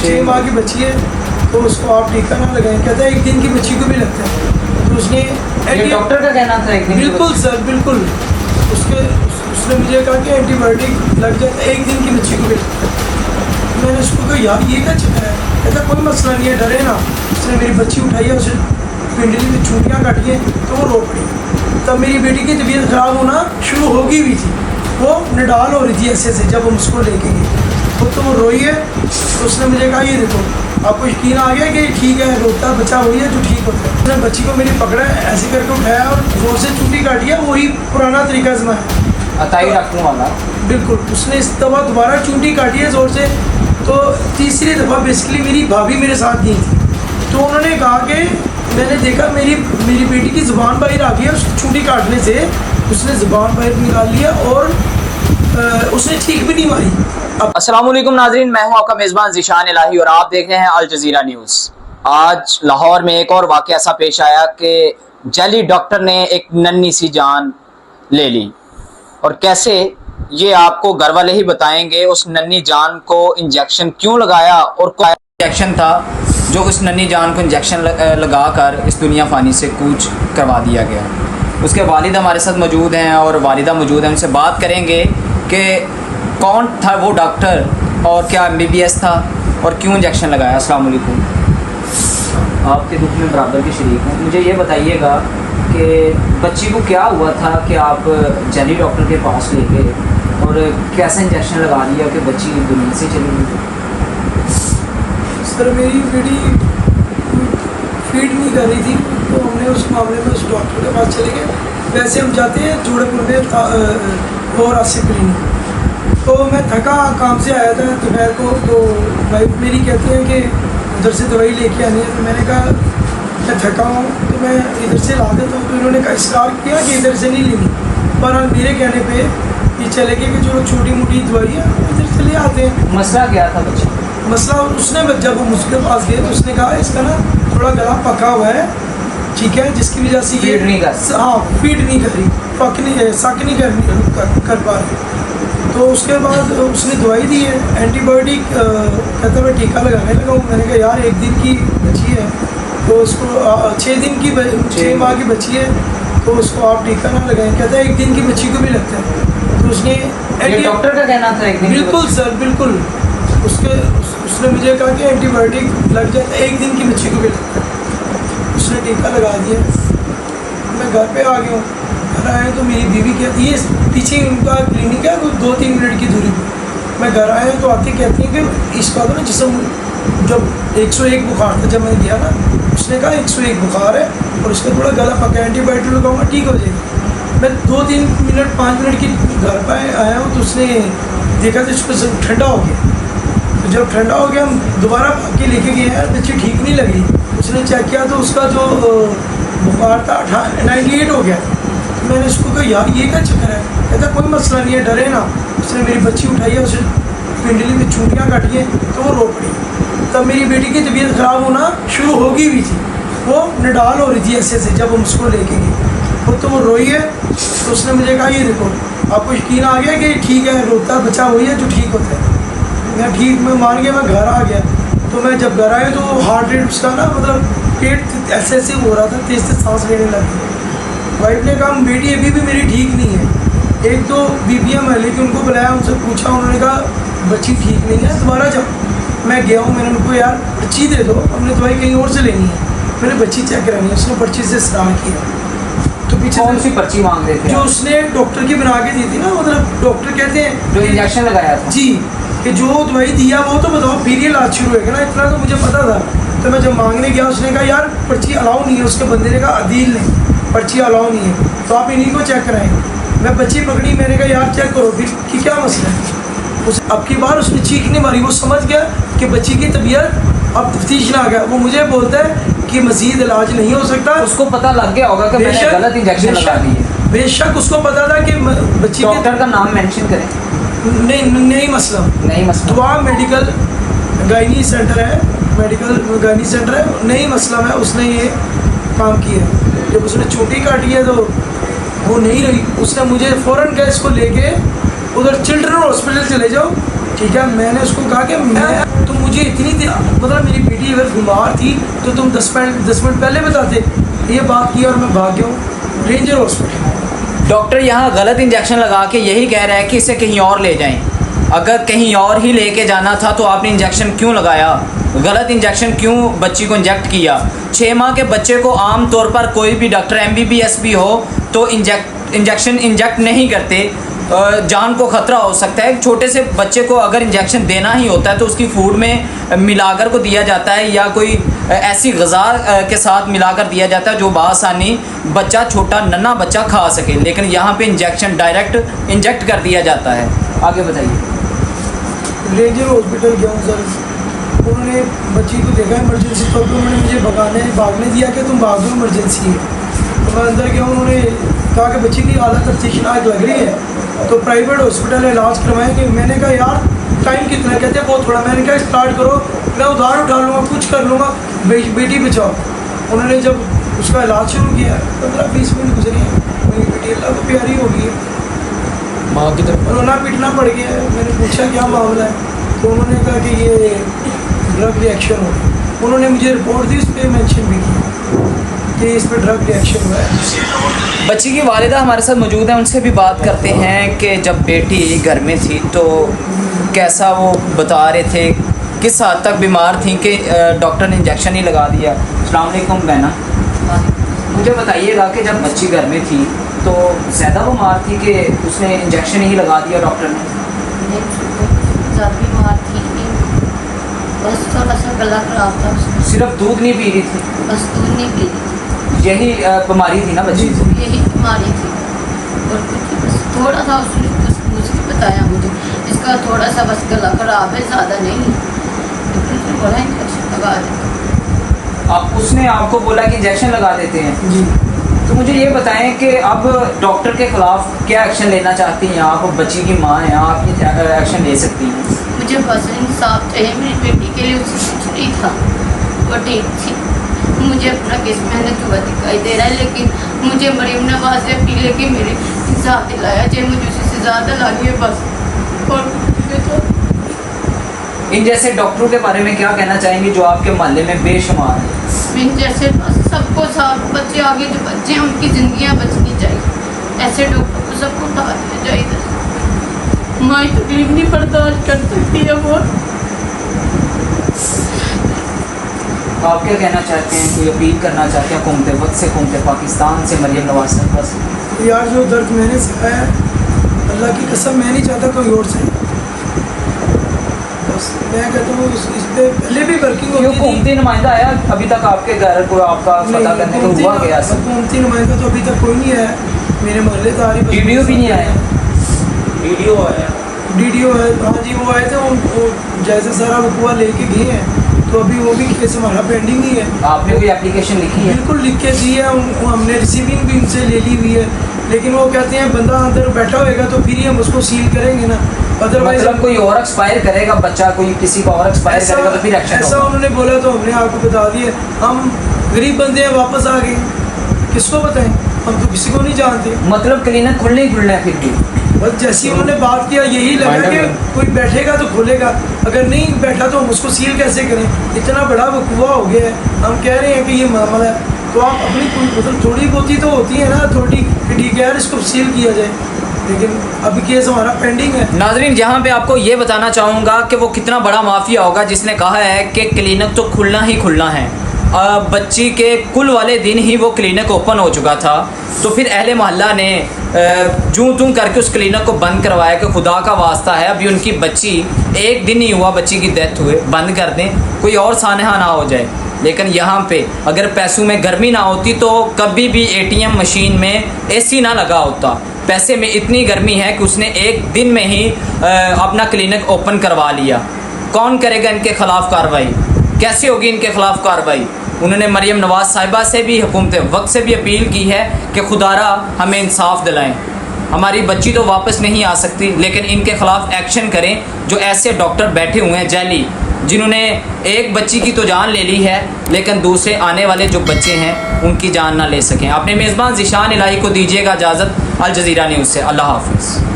6 माह की बच्ची है तो उसको आप टीका ना लगाएं। कहता है 1 दिन की बच्ची को भी लगता है। तो उसने डॉक्टर का कहना था 1 दिन बिल्कुल सर बिल्कुल उसने मुझे कहा कि एंटीबायोटिक लग जाता है 1 दिन की बच्ची को भी लगता है। मैंने उसको कहा यार ये क्या चक्कर है। कहता कोई मसला नहीं है, डरे ना। उसने मेरी बच्ची उठाई है, उसे पिंडली में चूटियाँ काटी हैं तो वो रो पड़ी। तब मेरी बेटी की तबीयत ख़राब होना शुरू होगी भी थी, वो निडाल हो रही थी ऐसे से। जब हम उसको लेके गए तो वो रोई है। तो उसने मुझे कहा ये देखो आपको यकीन आ गया कि ठीक है, रोता बच्चा वही है जो ठीक होता है। उसने बच्ची को मेरी पकड़ा है, ऐसे करके उठाया और जोर से चूटी काटी है। वही पुराना तरीका आजमाया अताई डॉक्टर वाला। बिल्कुल उसने इस दफ़ा दोबारा चूटी काटी है ज़ोर से। तो तीसरी दफ़ा बेसिकली मेरी भाभी मेरे साथ गई थी। तो उन्होंने कहा कि मैंने देखा मेरी बेटी की ज़ुबान बाहर आ गई है। उसको चूटी काटने से उसने ज़ुबान बाहर निकाल लिया और उसने ठीक भी नहीं मारी। अस्सलाम वालेकुम नाज़रीन, मैं हूं आपका मेज़बान ज़ीशान इलाही और आप देख रहे हैं अल जज़ीरा न्यूज़। आज लाहौर में एक और वाक़या ऐसा पेश आया कि जाली डॉक्टर ने एक नन्ही सी जान ले ली, और कैसे ये आपको घर वाले ही बताएंगे। उस नन्ही जान को इंजेक्शन क्यों लगाया और क्या इंजेक्शन था जो उस नन्ही जान को इंजेक्शन लगा कर इस दुनिया फ़ानी से कूच करवा दिया गया। उसके वालिद हमारे साथ मौजूद हैं और वालिदा मौजूद हैं। उनसे बात करेंगे कि कौन था वो डॉक्टर और क्या MBBS था और क्यों इंजेक्शन लगाया। अस्सलाम वालेकुम, आपके दुख में बराबर के शरीक हैं। मुझे ये बताइएगा कि बच्ची को क्या हुआ था कि आप जाली डॉक्टर के पास ले गए और कैसे इंजेक्शन लगा दिया कि बच्ची दुनिया से चली गई। सर मेरी बेटी फीड नहीं कर रही थी तो हमने उस मामले में उस डॉक्टर के पास चले गए। वैसे हम जाते हैं जोड़ेपुर में और आसिफ क्लिनिक। तो मैं थका काम से आया था दोपहर को। तो वाइफ मेरी कहती है कि उधर से दवाई लेके आनी है। तो मैंने कहा मैं थका हूँ तो मैं इधर से ला देता हूँ। तो इन्होंने कहा इसरार किया कि इधर से नहीं लेनी, पर मेरे कहने पे ये चले गए कि जो छोटी मोटी दवाई है इधर से ले आते हैं। मसला क्या था बच्ची? मसला उसने जब हम उसके पास गए तो उसने कहा इसका ना थोड़ा गला पका हुआ है, ठीक है, जिसकी वजह से ये फीड नहीं कर, हाँ फीड नहीं कर रही, पक नहीं सक नहीं कर पा रही। तो उसके बाद उसने दवाई दी है एंटीबायोटिक। कहता मैं टीका लगाने लगा हूँ। मैंने कहा यार 1 दिन की बच्ची है तो उसको 6 माह की बच्ची है तो उसको आप टीका ना लगाएं। कहता है 1 दिन की बच्ची को भी लगता है। तो उसने डॉक्टर का कहना था 1 दिन। बिल्कुल सर बिल्कुल उसने मुझे कहा कि एंटीबायोटिक लग जाता है 1 दिन की बच्ची को भी लगता है। उसने टीका लगा दिया। मैं घर पे आ गया हूँ। घर आया तो मेरी बीवी कहती है पीछे उनका क्लिनिक है 2-3 मिनट की दूरी पर। मैं घर आया तो आती कहती है कि इसका तो ना जिसम जब 101 बुखार था जब मैं गया ना, उसने कहा 101 बुखार है और उसका थोड़ा गला पका, एंटीबायोटिक लगाऊंगा ठीक हो जाएगा। मैं 2-3 मिनट 5 मिनट की घर पर आया हूँ तो उसने देखा तो उसको ठंडा हो गया। तो जब ठंडा हो गया हम दोबारा भाग के लेके गए यार बच्ची ठीक नहीं लगी। उसने चेक किया तो उसका जो बुखार था 98 हो गया। तो मैंने उसको कहा यार ये क्या चक्कर है। कहता कोई मसला नहीं है, डरे ना। उसने मेरी बच्ची उठाई है, उसे पिंडली में चूटियाँ काटी हैं तो वो रो पड़ी। तब मेरी बेटी की तबीयत ख़राब होना शुरू होगी भी थी, वो निडाल हो रही थी ऐसे से। जब हम उसको लेके गए तो वो रोई है। तो उसने मुझे कहा ये देखो आपको यकीन आ गया कि ठीक है, रोता बच्चा वही है जो ठीक होता है। मैं मान गया। मैं घर आ गया तो मैं जब घर आया तो हार्ट रेट उसका ना मतलब पेट ऐसे ऐसे हो रहा था, तेज़ से सांस लेने लगी। वाइफ ने कहा बेटी अभी भी मेरी ठीक नहीं है। एक तो BPM है लेकिन उनको बुलाया, उनसे पूछा, उन्होंने कहा बच्ची ठीक नहीं है, दोबारा जाओ। मैं गया हूँ, मैंने उनको यार पर्ची दे दो, हमने दवाई कहीं और से लेनी है, मैंने बच्ची चेक करानी है। उसने पर्ची से इस्तेमाल किया। तो पीछे कौन सी पर्ची मांग रहे थे? जो उसने डॉक्टर की बना के दी थी ना, मतलब डॉक्टर कहते हैं जो इंजेक्शन लगाया था जी, कि जो दवाई दिया वो तो बताओ फिर ये इलाज शुरू होगा ना। इतना तो मुझे पता था। तो मैं जब मांगने गया उसने कहा यार पर्ची अलाउ नहीं है। उसके बंदे ने कहा अदील ने पर्ची अलाउ नहीं है तो आप इन्हीं को चेक कराएं। मैं बच्ची पकड़ी, मैंने कहा यार चेक करो फिर कि क्या मसला है। उस अब की बार उसने चीख नहीं मारी। वो समझ गया कि बच्ची की तबीयत अब तफ्तीश ना आ गया। वो मुझे बोलता है कि मजीद इलाज नहीं हो सकता। उसको पता लग गया होगा कि मैंने गलत इंजेक्शन लगा दिए। बेशक उसको पता था कि बच्ची डॉक्टर का नाम मेंशन करें। नहीं मसला दुआ मेडिकल गायनी सेंटर है, मेडिकल गायनी सेंटर है, नहीं मसला है। उसने ये काम किया। जब उसने चोटी काटी है तो वो नहीं रही। उसने मुझे फ़ौरन कहा इसको लेके उधर चिल्ड्रन हॉस्पिटल चले जाओ, ठीक है, मैंने उसको कहा कि मैं तो मुझे इतनी मतलब मेरी बेटी अगर बीमार थी तो तुम 10 मिनट पहले बताते। ये बात की और मैं भाग गया हूँ रेंजर हॉस्पिटल। डॉक्टर यहाँ गलत इंजेक्शन लगा के यही कह रहा है कि इसे कहीं और ले जाएं। अगर कहीं और ही लेके जाना था तो आपने इंजेक्शन क्यों लगाया? गलत इंजेक्शन क्यों बच्ची को इंजेक्ट किया? 6 माह के बच्चे को आम तौर पर कोई भी डॉक्टर MBBS भी हो तो इंजेक्शन इंजेक्ट नहीं करते, जान को ख़तरा हो सकता है। छोटे से बच्चे को अगर इंजेक्शन देना ही होता है तो उसकी फूड में मिलाकर को दिया जाता है या कोई ऐसी ग़िज़ा के साथ मिलाकर दिया जाता है जो बआसानी बच्चा, छोटा नन्हा बच्चा खा सके। लेकिन यहाँ पे इंजेक्शन डायरेक्ट इंजेक्ट कर दिया जाता है। आगे बताइए। रेंजर हॉस्पिटल गया हूँ सर, उन्होंने बच्ची को देखा इमरजेंसी तो उन्होंने मुझे भागने दिया कि तुम भाग दो, इमरजेंसी है। तो मैं अंदर गया, उन्होंने कहा कि बच्ची की हालत तफ्तीशनाक लग रही है तो प्राइवेट हॉस्पिटल है, इलाज करवाएं। कि मैंने कहा यार टाइम कितना है? कहते हैं बहुत थोड़ा। मैंने कहा स्टार्ट करो, मैं उधार उठा लूँगा, कुछ कर लूँगा, बेटी बचाओ। उन्होंने जब उसका इलाज शुरू किया 15-20 मिनट गुजरे हैं, मेरी बेटी अल्लाह को प्यारी हो गई है, माँ की तरफ रोना पीटना पड़ गया है। मैंने पूछा क्या मामला है, तो उन्होंने कहा कि ये ड्रग रिएक्शन हो। उन्होंने मुझे रिपोर्ट दी, उस पर मैंशन भी की कि इस पर ड्रग रिएक्शन हुआ है। बच्ची की वालिदा हमारे साथ मौजूद हैं, उनसे भी बात करते हैं कि जब बेटी घर में थी तो कैसा वो बता रहे थे, किस हद तक बीमार थी कि डॉक्टर ने इंजेक्शन ही लगा दिया। अस्सलाम वालेकुम बहना, मुझे बताइएगा कि जब बच्ची घर में थी तो ज़्यादा बीमार थी कि उसने इंजेक्शन ही लगा दिया डॉक्टर ने? ज़्यादा बीमार थी, बस थोड़ा सा गला खराब था उसका। सिर्फ दूध नहीं पी रही थी? बस दूध नहीं पी रही थी। यही बीमारी थी ना बच्ची को? यही बीमारी थी और कुछ बस थोड़ा सा उसने बस मुझे बताया, मुझे इसका थोड़ा सा बस गला खराब है, ज़्यादा नहीं। तो बोला इंजेक्शन लगा दे। आप उसने आपको बोला कि इंजेक्शन लगा देते हैं जी। तो मुझे ये बताएं कि अब डॉक्टर के खिलाफ क्या एक्शन लेना चाहती हैं आप? बच्ची की माँ हैं आप, ये एक्शन ले सकती हैं? मुझे बस इंसाफ चाहिए, मेरी बेटी के लिए उससे कुछ नहीं था, वो ठीक थी। मुझे अपना केस मेहनत हुआ दिखाई दे रहा है, लेकिन मुझे मरीम नवाज से अपील है कि मेरे इंसाफ दिलाया जाए, मुझे उसी से ज़्यादा लानी है बस। और तो इन जैसे डॉक्टरों के बारे में क्या कहना चाहेंगे जो आपके मोहल्ले में बेशुमार हैं? इन जैसे बस सबको साफ बच्चे आगे जो बच्चे हैं उनकी ज़िंदगियाँ बचनी चाहिए, ऐसे डॉक्टर को सबको उठा दिया जाए। माँ तकलीफ नहीं बर्दाश्त कर सकती है वो। आप क्या कहना चाहते हैं, कोई अपील करना चाहते हैं हुकूमत वक्त से, हुकूमत पाकिस्तान से, मरियम नवाज साहिबा से? यार जो दर्द मैंने सिखाया है, अल्लाह की कसम मैं नहीं चाहता कोई और से। बस मैं कहता हूँ इस पे पहले भी वर्किंग होती थी। हुकूमती नुमाइंदा आया अभी तक आपके घर को आपका पता करने को हुआ गया? हुकूमती नुमाइंदा तो अभी तक कोई नहीं आया मेरे मोहल्ले तारी। वीडियो भी नहीं आया? वीडियो आया, वीडियो है, हाँ जी वो आए थे, वो जैसे सारा वकूआ लेके गए हैं तो अभी वो भी केस हमारा पेंडिंग ही है। आपने कोई एप्लीकेशन लिखी है? बिल्कुल लिख के दी है, हमने रिसीविंग भी उनसे ले ली हुई है, लेकिन वो कहते हैं बंदा अंदर बैठा होएगा तो फिर ही हम उसको सील करेंगे ना, अदरवाइज मतलब कोई और एक्सपायर करेगा बच्चा, कोई किसी का और एक्सपायर करेगा तो फिर एक्शन ऐसा होगा। उन्होंने बोला तो हमने आपको बता दिया। हम गरीब बंदे हैं, वापस आ गए, किसको बताएं, हम तो किसी को नहीं जानते। मतलब क्लिनिक खुलने ही खुलना है फिर भी? बस जैसे ही उन्होंने बात किया यही लगा कि कोई बैठेगा तो खोलेगा, अगर नहीं बैठा तो हम उसको सील कैसे करें? इतना बड़ा वकूआ हो गया है, हम कह रहे हैं कि ये मामला है तो आप अपनी कोई मतलब थोड़ी बहुत ही तो होती है ना अथॉरिटी कि ठीक है यार इसको सील किया जाए, लेकिन अभी केस हमारा पेंडिंग है। नाजरीन यहाँ पे आपको ये बताना चाहूँगा कि वो कितना बड़ा माफिया होगा जिसने कहा है कि क्लिनिक तो खुलना ही खुलना है। बच्ची के कुल वाले दिन ही वो क्लिनिक ओपन हो चुका था, तो फिर अहले मोहल्ला ने जूं तूं करके उस क्लिनिक को बंद करवाया कि खुदा का वास्ता है अभी उनकी बच्ची, एक दिन ही हुआ बच्ची की डेथ हुए, बंद कर दें, कोई और सानहा ना हो जाए। लेकिन यहाँ पे अगर पैसों में गर्मी ना होती तो कभी भी ATM मशीन में AC ना लगा होता। पैसे में इतनी गर्मी है कि उसने एक दिन में ही अपना क्लिनिक ओपन करवा लिया। कौन करेगा इनके ख़िलाफ़ कार्रवाई? कैसे होगी इनके ख़िलाफ़ कार्रवाई? उन्होंने मरियम नवाज साहिबा से भी, हुकूमत वक्त से भी अपील की है कि खुदारा हमें इंसाफ दिलाएं। हमारी बच्ची तो वापस नहीं आ सकती, लेकिन इनके ख़िलाफ़ एक्शन करें जो ऐसे डॉक्टर बैठे हुए हैं जैली, जिन्होंने एक बच्ची की तो जान ले ली है लेकिन दूसरे आने वाले जो बच्चे हैं उनकी जान ना ले सकें। अपने मेज़बान ज़िशान इलाही को दीजिएगा इजाज़त। अल जज़ीरा न्यूज़ से अल्लाह हाफ़िज़।